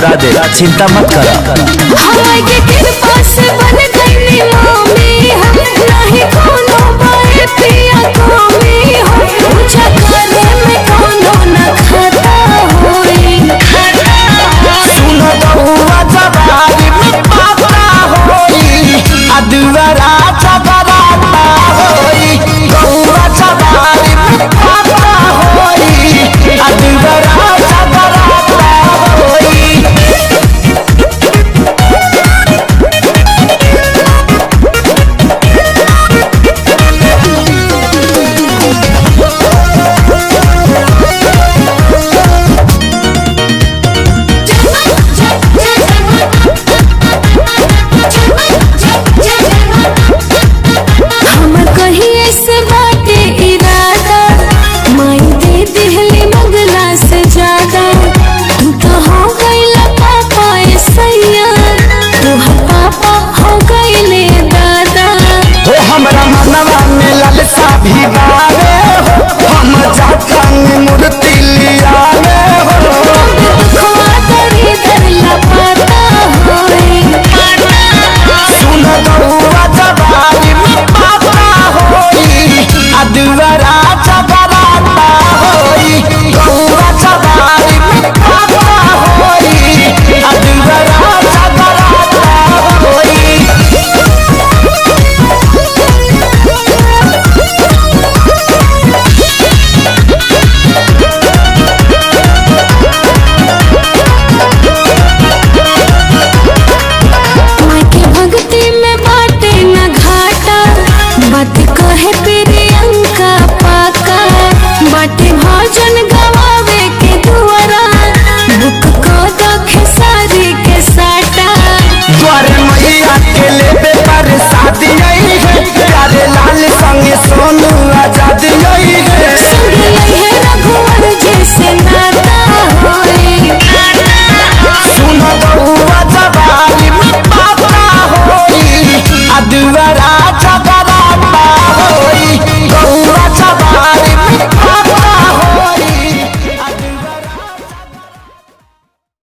पूरा दे, चिंता मत कर। हमारे के कृपा से बन गई मामी हम नहीं कोनो बाए पिया कामी हो पूजा करे में कोनो न खाता होई सुन बहुआ जवारी में पाता होई अदवरा जगराता होई बहुआ जवारी में पाता होई अदवरा जगराता होई। भी बारे